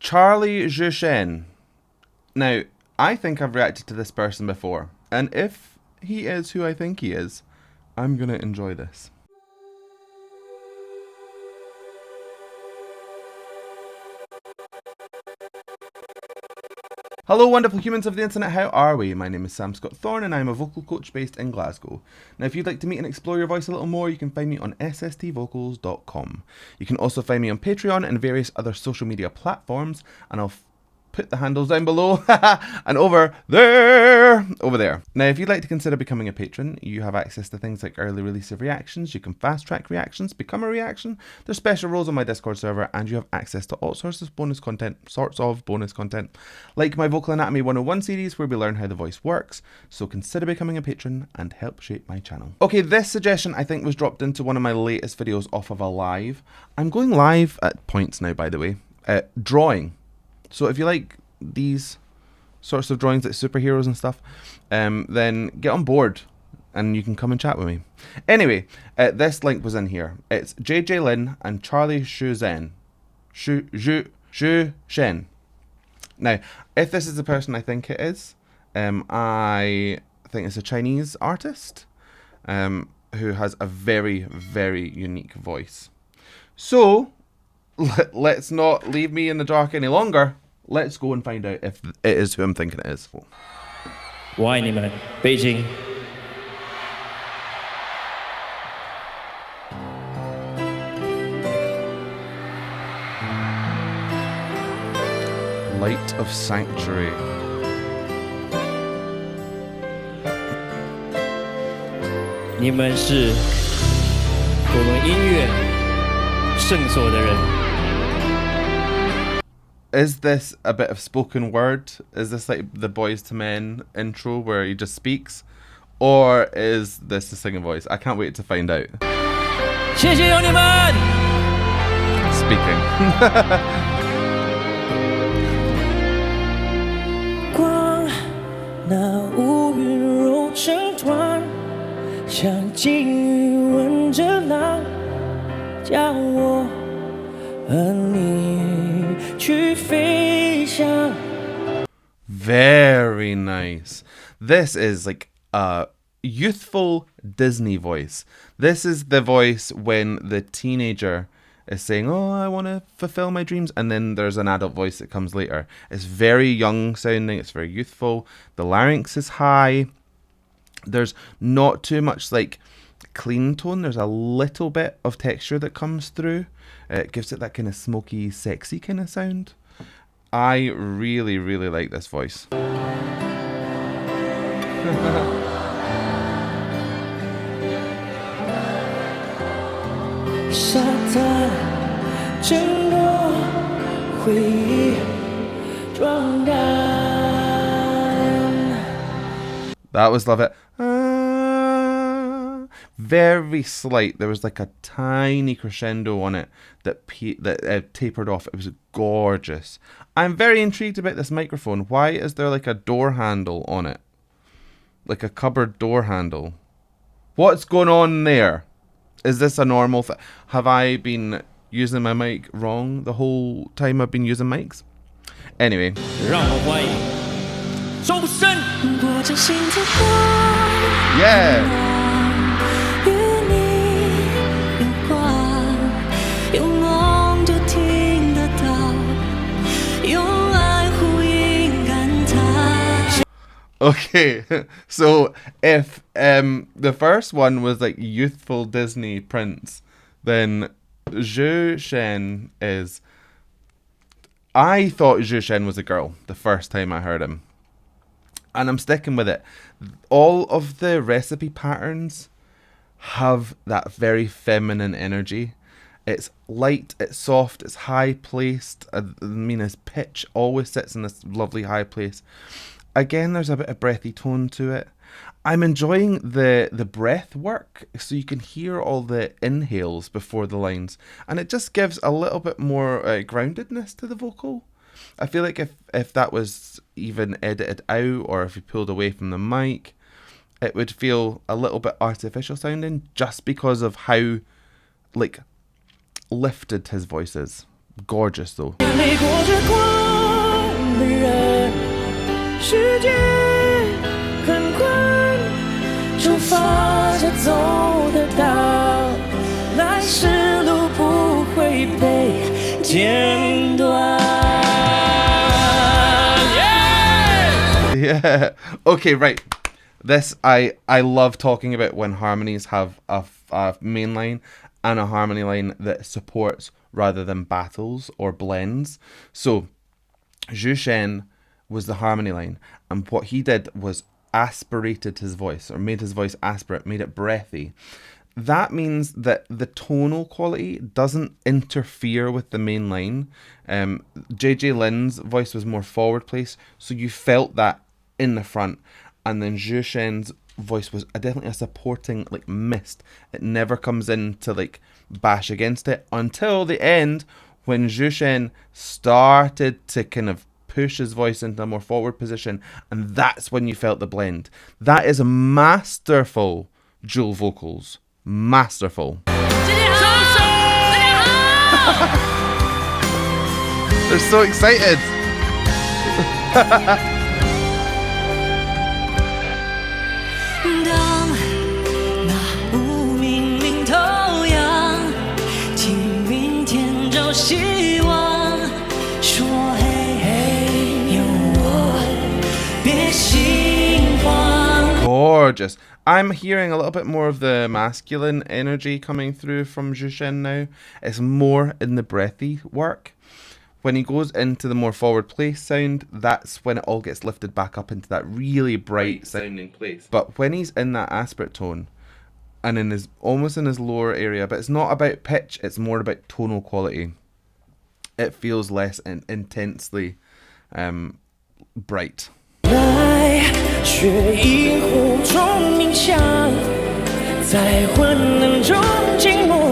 Zhou Shen. Now, I think I've reacted to this person before, and if he is who I think he is, I'm gonna enjoy this. Hello wonderful humans of the internet, how are we? My name is Sam Scott-Thorne and I'm a vocal coach based in Glasgow. Now if you'd like to meet and explore your voice a little more, you can find me on sstvocals.com. You can also find me on Patreon and various other social media platforms, and I'll put the handles down below and over there. Now if you'd like to consider becoming a patron, you have access to things like early release of reactions, you can fast track reactions, become a reaction, there's special roles on my Discord server, and you have access to all sorts of bonus content, like my Vocal Anatomy 101 series where we learn how the voice works. So consider becoming a patron and help shape my channel. Okay, this suggestion I think was dropped into one of my latest videos off of a live. I'm going live at points now, by the way. Drawing. So if you like these sorts of drawings like superheroes and stuff, then get on board and you can come and chat with me. Anyway, this link was in here. It's JJ Lin and Zhou Shen. Now, if this is the person I think it is, I think it's a Chinese artist who has a very, very unique voice. So, let's not leave me in the dark any longer. Let's go and find out if it is who I'm thinking it is. 我爱你们，北京。 Light of Sanctuary. 你们是我们音乐圣所的人。 Is this a bit of spoken word? Is this like the Boys to Men intro where he just speaks? Or is this a singing voice? I can't wait to find out. 谢谢有你们。 Speaking. 光，那乌云揉成团，像鲸鱼吻着浪，叫我和你去飞翔。 Very nice. This is like a youthful Disney voice. This is the voice when the teenager is saying, oh, I want to fulfill my dreams, and then there's an adult voice that comes later. It's very young sounding, it's very youthful, the larynx is high, there's not too much like clean tone, there's a little bit of texture that comes through. It gives it that kind of smoky, sexy kind of sound. I really, really like this voice. That was Love It. Very slight. There was like a tiny crescendo on it that tapered off. It was gorgeous. I'm very intrigued about this microphone. Why is there like a door handle on it? Like a cupboard door handle. What's going on there? Is this a normal thing? Have I been using my mic wrong the whole time I've been using mics? Anyway. 让我欢迎周深。 Yeah. 用梦就听得到，用爱呼应感叹。 Okay, so if the first one was like youthful Disney prince, then Zhou Shen is... I thought Zhou Shen was a girl the first time I heard him. And I'm sticking with it. All of the recipe patterns have that very feminine energy. It's light, it's soft, it's high placed. I mean, his pitch always sits in this lovely high place. Again, there's a bit of breathy tone to it. I'm enjoying the breath work, so you can hear all the inhales before the lines, and it just gives a little bit more groundedness to the vocal. I feel like if that was even edited out, or if you pulled away from the mic, it would feel a little bit artificial sounding, just because of how like lifted his voice is. Gorgeous though. 剪断。Yeah. Okay, right. This I love talking about when harmonies have a main line and a harmony line that supports rather than battles or blends. So Zhou Shen was the harmony line, and what he did was aspirated his voice, or made his voice aspirate, made it breathy. That means that the tonal quality doesn't interfere with the main line. JJ Lin's voice was more forward placed, so you felt that in the front. And then Zhou Shen's voice was definitely a supporting, like, mist. It never comes in to, like, bash against it until the end, when Zhou Shen started to kind of push his voice into a more forward position, and that's when you felt the blend. That is masterful dual vocals. Masterful. They're so excited. Gorgeous. I'm hearing a little bit more of the masculine energy coming through from Zhou Shen now. It's more in the breathy work. When he goes into the more forward place sound, that's when it all gets lifted back up into that really bright sounding place. But when he's in that aspirate tone and in his almost in his lower area, but it's not about pitch, it's more about tonal quality. It feels less intensely bright. 雪映湖中冥想，在昏暗中静默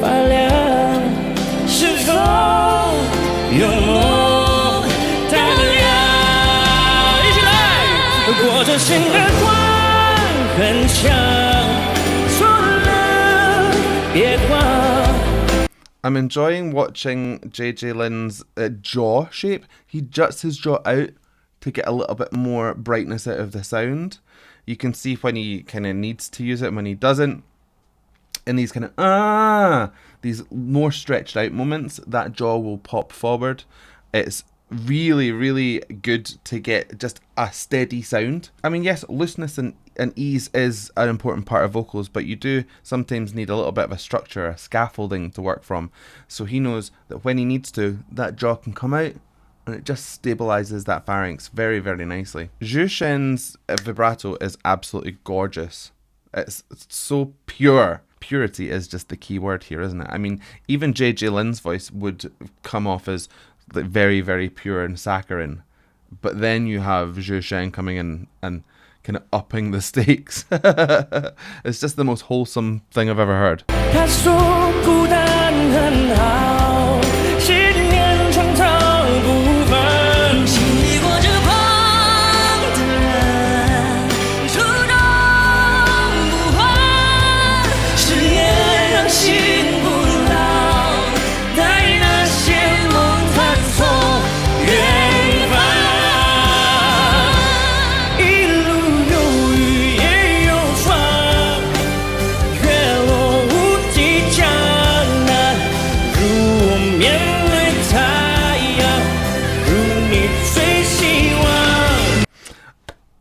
发亮，是否有梦太亮？一起来，裹着心的光很强，错了别慌。 I'm enjoying watching JJ Lin's jaw shape. He juts his jaw out to get a little bit more brightness out of the sound. You can see when he kind of needs to use it and when he doesn't. In these kind of these more stretched out moments, that jaw will pop forward. It's really, really good to get just a steady sound. I mean, yes, looseness and ease is an important part of vocals, but you do sometimes need a little bit of a structure, a scaffolding to work from. So he knows that when he needs to, that jaw can come out and it just stabilizes that pharynx very, very nicely. Zhou Shen's vibrato is absolutely gorgeous. It's so pure. Purity is just the key word here, isn't it? I mean, even JJ Lin's voice would come off as like very, very pure and saccharine. But then you have Zhou Shen coming in and kind of upping the stakes. It's just the most wholesome thing I've ever heard.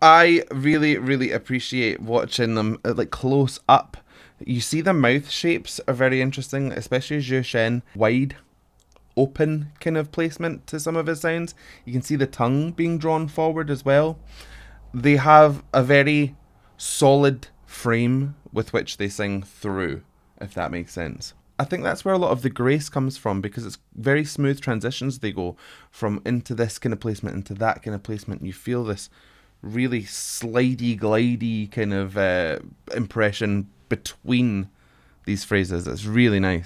I really, really appreciate watching them like close up. You see the mouth shapes are very interesting, especially Zhou Shen. Wide, open kind of placement to some of his sounds. You can see the tongue being drawn forward as well. They have a very solid frame with which they sing through, if that makes sense. I think that's where a lot of the grace comes from, because it's very smooth transitions. They go from into this kind of placement into that kind of placement. You feel this really slidey, glidey kind of impression between these phrases. It's really nice.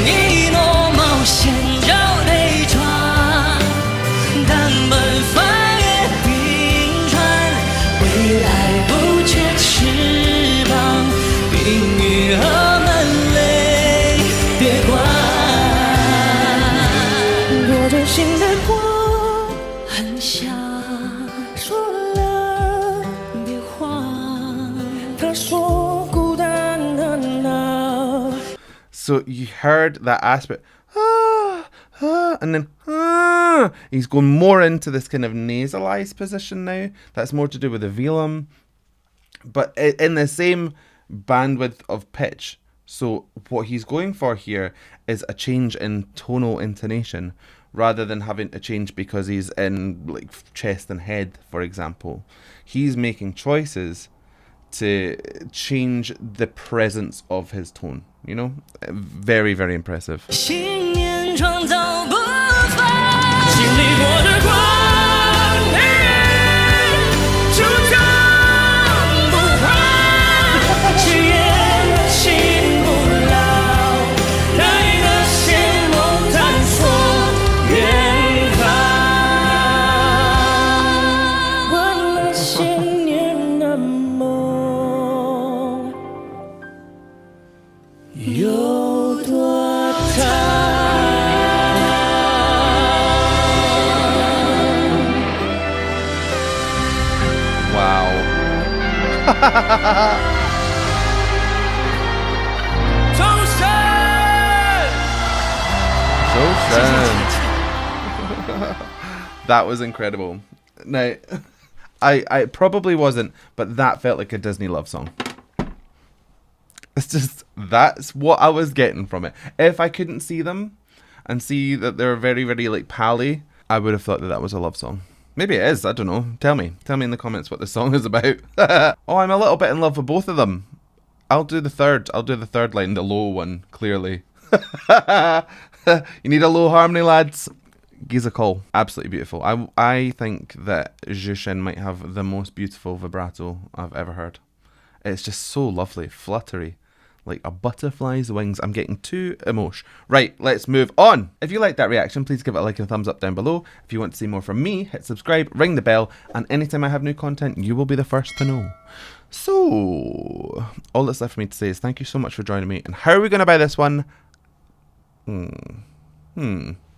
So you heard that aspect, and then he's going more into this kind of nasalized position now. That's more to do with the velum, but in the same bandwidth of pitch. So what he's going for here is a change in tonal intonation rather than having to change because he's in like chest and head, for example. He's making choices to change the presence of his tone, you know? Very, very impressive. 信念创造不凡，心里裹着光，主张不换，誓言醒不老，那个线梦探索远方，问了千年的梦有多长。 Wow. Zhou Shen! Zhou Shen. That was incredible. Now, I probably wasn't, but that felt like a Disney love song. It's just, that's what I was getting from it. If I couldn't see them and see that they're very, very like pally, I would have thought that that was a love song. Maybe it is, I don't know. Tell me in the comments what the song is about. Oh, I'm a little bit in love with both of them. I'll do the third line, the low one, clearly. You need a low harmony, lads? Give us a call. Absolutely beautiful. I think that Zhou Shen might have the most beautiful vibrato I've ever heard. It's just so lovely, fluttery. Like a butterfly's wings. I'm getting too emotional. Right, let's move on. If you liked that reaction, please give it a like and a thumbs up down below. If you want to see more from me, hit subscribe, ring the bell, and anytime I have new content, you will be the first to know. So, all that's left for me to say is thank you so much for joining me. And how are we going to buy this one?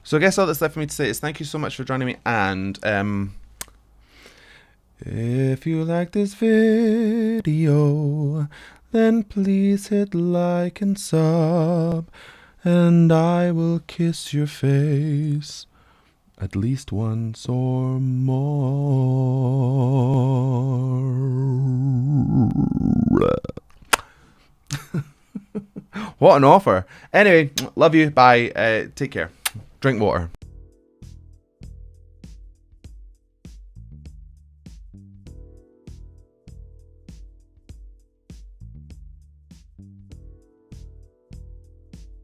So I guess all that's left for me to say is thank you so much for joining me. And, if you like this video, then please hit like and sub, and I will kiss your face at least once or more. What an offer. Anyway, love you. Bye. Take care. Drink water.